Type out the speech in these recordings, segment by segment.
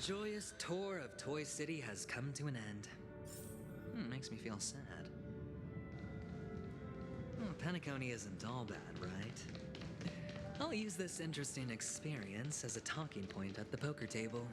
joyous tour of Toy City has come to an end. Makes me feel sad. Penacony isn't all bad, right? I'll use this interesting experience as a talking point at the poker table.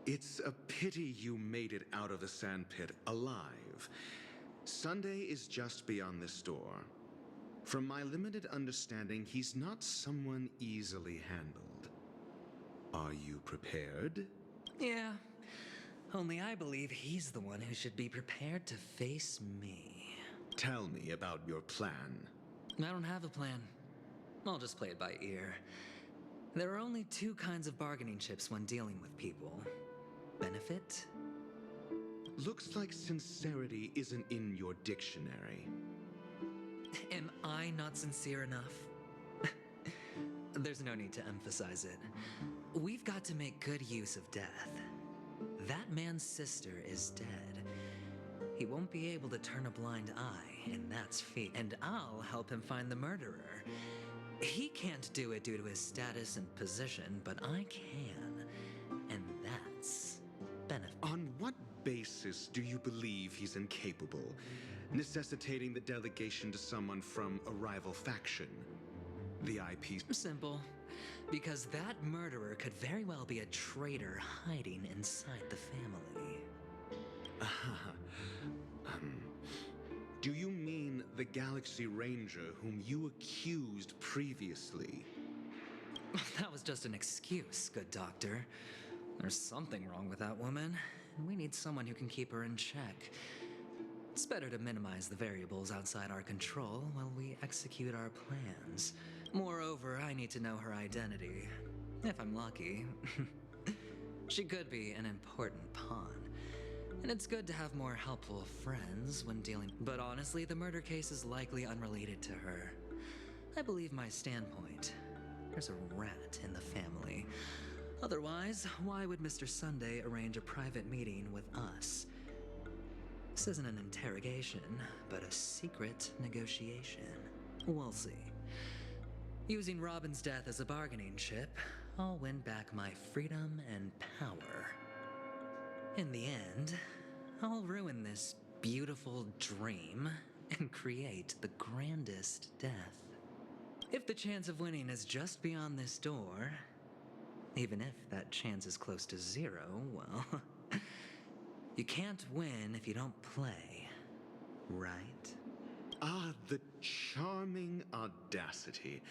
It's a pity you made it out of the sandpit alive. Sunday is just beyond this door. From my limited understanding, he's not someone easily handled. Are you prepared? Yeah, only I believe he's the one who should be prepared to face me. Tell me about your plan. I don't have a plan. I'll just play it by ear. There are only two kinds of bargaining chips when dealing with people. Benefit? Looks like sincerity isn't in your dictionary. Am I not sincere enough? There's no need to emphasize it. We've got to make good use of death. That man's sister is dead. He won't be able to turn a blind eye, and that's fate. And I'll help him find the murderer. He can't do it due to his status and position, but I can. And that's benefit. On what basis do you believe he's incapable, necessitating the delegation to someone from a rival faction? The IP... Simple. Because that murderer could very well be a traitor hiding inside the family. Do you mean the Galaxy Ranger whom you accused previously? That was just an excuse, good doctor. There's something wrong with that woman, and we need someone who can keep her in check. It's better to minimize the variables outside our control while we execute our plans. Moreover, I need to know her identity. If I'm lucky. She could be an important pawn. And it's good to have more helpful friends when dealing. But honestly, the murder case is likely unrelated to her. I believe my standpoint. There's a rat in the family. Otherwise, why would Mr. Sunday arrange a private meeting with us? This isn't an interrogation, but a secret negotiation. We'll see. Using Robin's death as a bargaining chip, I'll win back my freedom and power. In the end, I'll ruin this beautiful dream and create the grandest death. If the chance of winning is just beyond this door, even if that chance is close to zero, well, you can't win if you don't play, right? Ah, the charming audacity.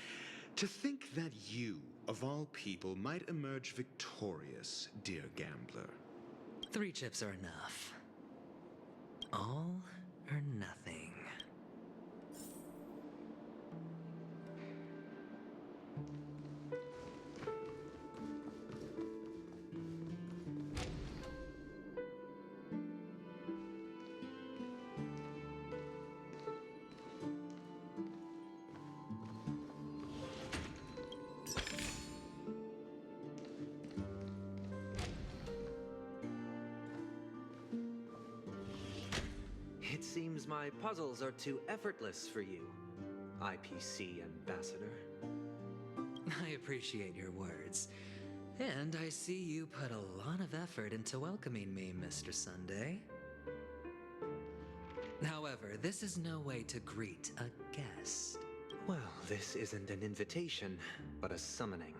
To think that you, of all people, might emerge victorious, dear gambler. 3 chips are enough. All or nothing. It seems my puzzles are too effortless for you, IPC Ambassador. I appreciate your words. And I see you put a lot of effort into welcoming me, Mr. Sunday. However, this is no way to greet a guest. Well, this isn't an invitation, but a summoning.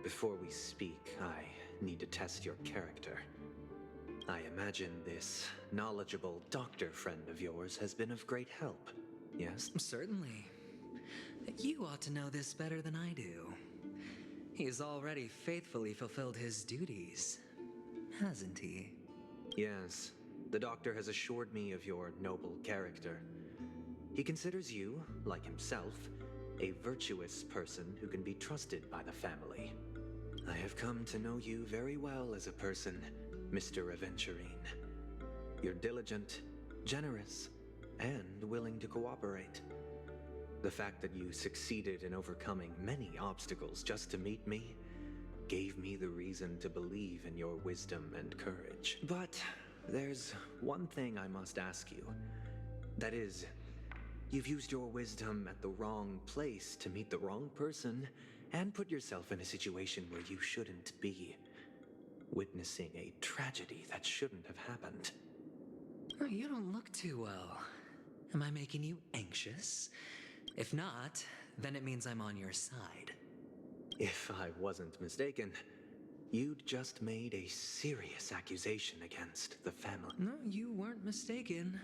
Before we speak, I need to test your character. I imagine this knowledgeable doctor friend of yours has been of great help, yes? Certainly. You ought to know this better than I do. He's already faithfully fulfilled his duties, hasn't he? Yes, the doctor has assured me of your noble character. He considers you, like himself, a virtuous person who can be trusted by the family. I have come to know you very well as a person, Mr. Aventurine. You're diligent, generous, and willing to cooperate. The fact that you succeeded in overcoming many obstacles just to meet me gave me the reason to believe in your wisdom and courage. But there's one thing I must ask you. That is, you've used your wisdom at the wrong place to meet the wrong person and put yourself in a situation where you shouldn't be, witnessing a tragedy that shouldn't have happened. You don't look too well. Am I making you anxious? If not, then it means I'm on your side. If I wasn't mistaken, you'd just made a serious accusation against the family. No, you weren't mistaken.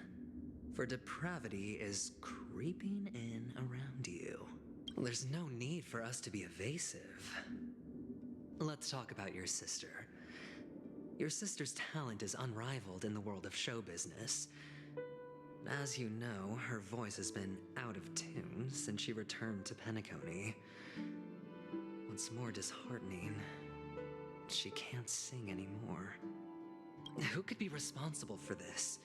For depravity is creeping in around you. There's no need for us to be evasive. Let's talk about your sister. Your sister's talent is unrivaled in the world of show business. As you know, her voice has been out of tune since she returned to Penacony. What's more disheartening, she can't sing anymore. Who could be responsible for this?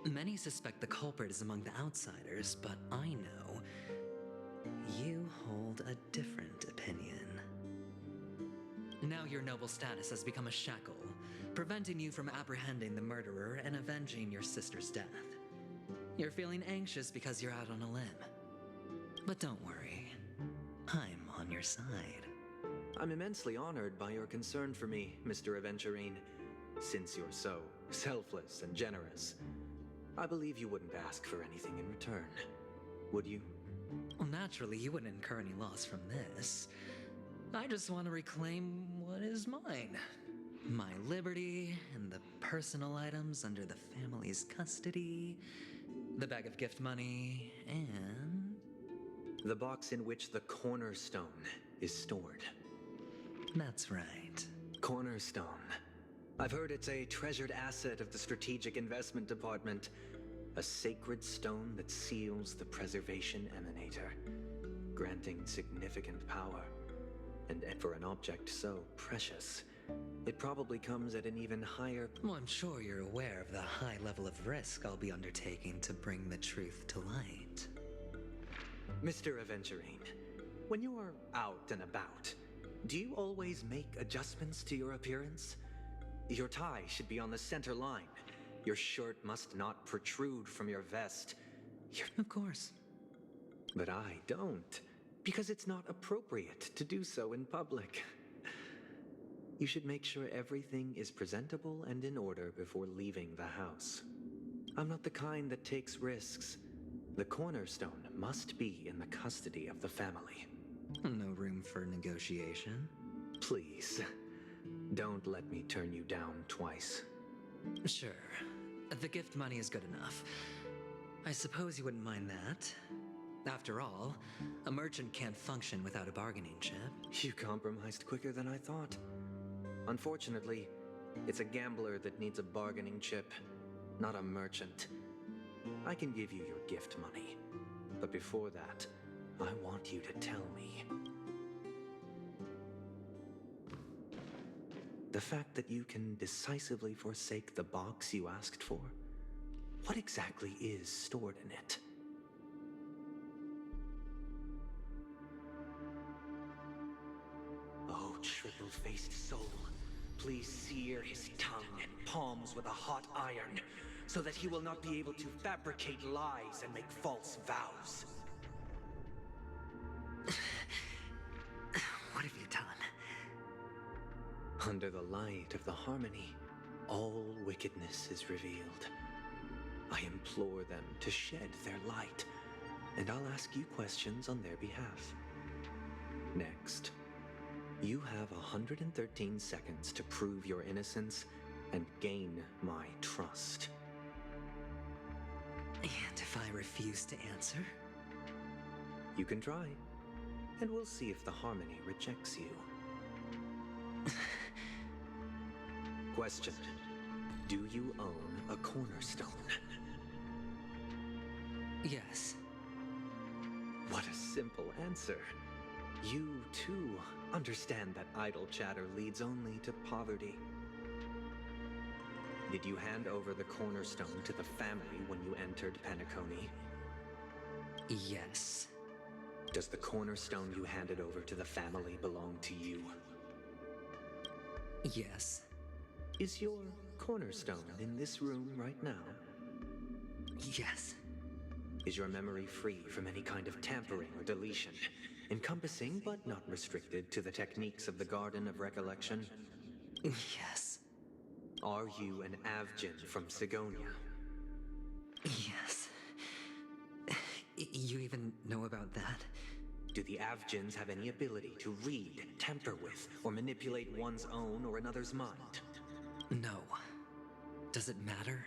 Many suspect the culprit is among the outsiders, but I know you hold a different opinion. Now your noble status has become a shackle, preventing you from apprehending the murderer and avenging your sister's death. You're feeling anxious because you're out on a limb. But don't worry, I'm on your side. I'm immensely honored by your concern for me, Mr. Aventurine. Since you're so selfless and generous, I believe you wouldn't ask for anything in return, would you? Well, naturally, you wouldn't incur any loss from this. I just want to reclaim what is mine. My liberty and the personal items under the family's custody, the bag of gift money, and the box in which the cornerstone is stored. That's right. Cornerstone. I've heard it's a treasured asset of the Strategic Investment Department. A sacred stone that seals the Preservation Emanator, granting significant power. And for an object so precious, it probably comes at an even higher... Well, I'm sure you're aware of the high level of risk I'll be undertaking to bring the truth to light. Mr. Aventurine, when you're out and about, do you always make adjustments to your appearance? Your tie should be on the center line. Your shirt must not protrude from your vest. Of course. But I don't, because it's not appropriate to do so in public. You should make sure everything is presentable and in order before leaving the house. I'm not the kind that takes risks. The cornerstone must be in the custody of the family. No room for negotiation. Please, don't let me turn you down twice. Sure. The gift money is good enough. I suppose you wouldn't mind that. After all, a merchant can't function without a bargaining chip. You compromised quicker than I thought. Unfortunately, it's a gambler that needs a bargaining chip, not a merchant. I can give you your gift money, but before that, I want you to tell me. The fact that you can decisively forsake the box you asked for, what exactly is stored in it? Oh, triple-faced soul, please sear his tongue and palms with a hot iron, so that he will not be able to fabricate lies and make false vows. What have you done? Under the light of the harmony, all wickedness is revealed. I implore them to shed their light, and I'll ask you questions on their behalf. Next, you have 113 seconds to prove your innocence and gain my trust. And if I refuse to answer? You can try, and we'll see if the harmony rejects you. Question: do you own a cornerstone? Yes. What a simple answer. You, too, understand that idle chatter leads only to poverty. Did you hand over the cornerstone to the family when you entered Penacony? Yes. Does the cornerstone you handed over to the family belong to you? Yes. Is your cornerstone in this room right now? Yes. Is your memory free from any kind of tampering or deletion, encompassing but not restricted to the techniques of the Garden of Recollection? Yes. Are you an Avgin from Sigonia? Yes. You even know about that? Do the Avgins have any ability to read, tamper with, or manipulate one's own or another's mind? No. Does it matter?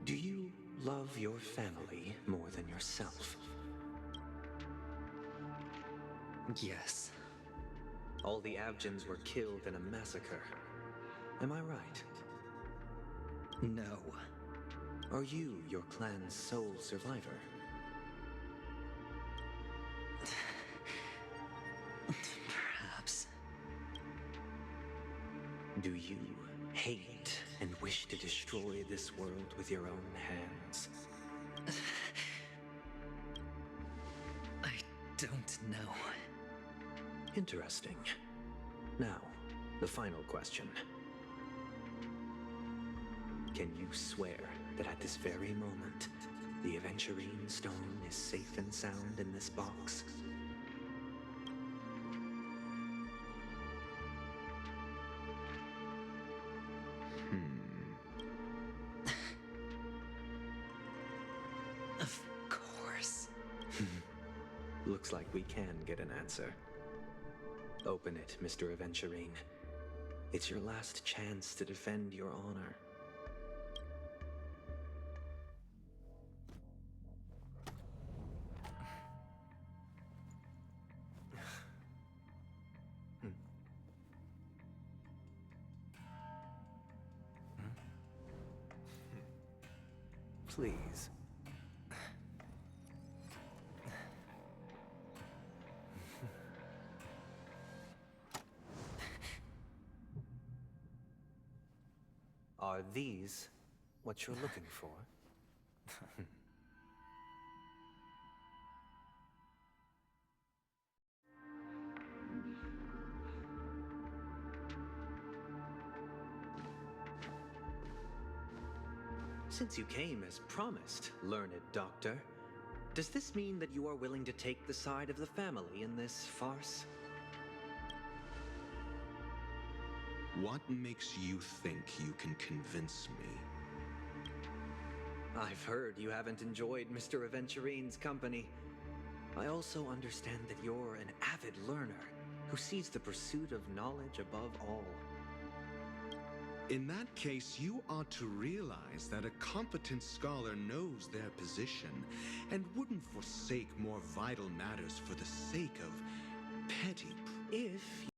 Do you love your family more than yourself? Yes. All the Avgins were killed in a massacre. Am I right? No. Are you your clan's sole survivor? Perhaps. Do you hate and wish to destroy this world with your own hands? I don't know. Interesting. Now, the final question. Can you swear that at this very moment, the Aventurine stone is safe and sound in this box? Of course. Looks like we can get an answer. Open it, Mr. Aventurine. It's your last chance to defend your honor. Please. Are these what you're looking for? Since you came as promised, learned doctor, does this mean that you are willing to take the side of the family in this farce? What makes you think you can convince me? I've heard you haven't enjoyed Mr. Aventurine's company. I also understand that you're an avid learner who sees the pursuit of knowledge above all. In that case, you ought to realize that a competent scholar knows their position and wouldn't forsake more vital matters for the sake of petty. If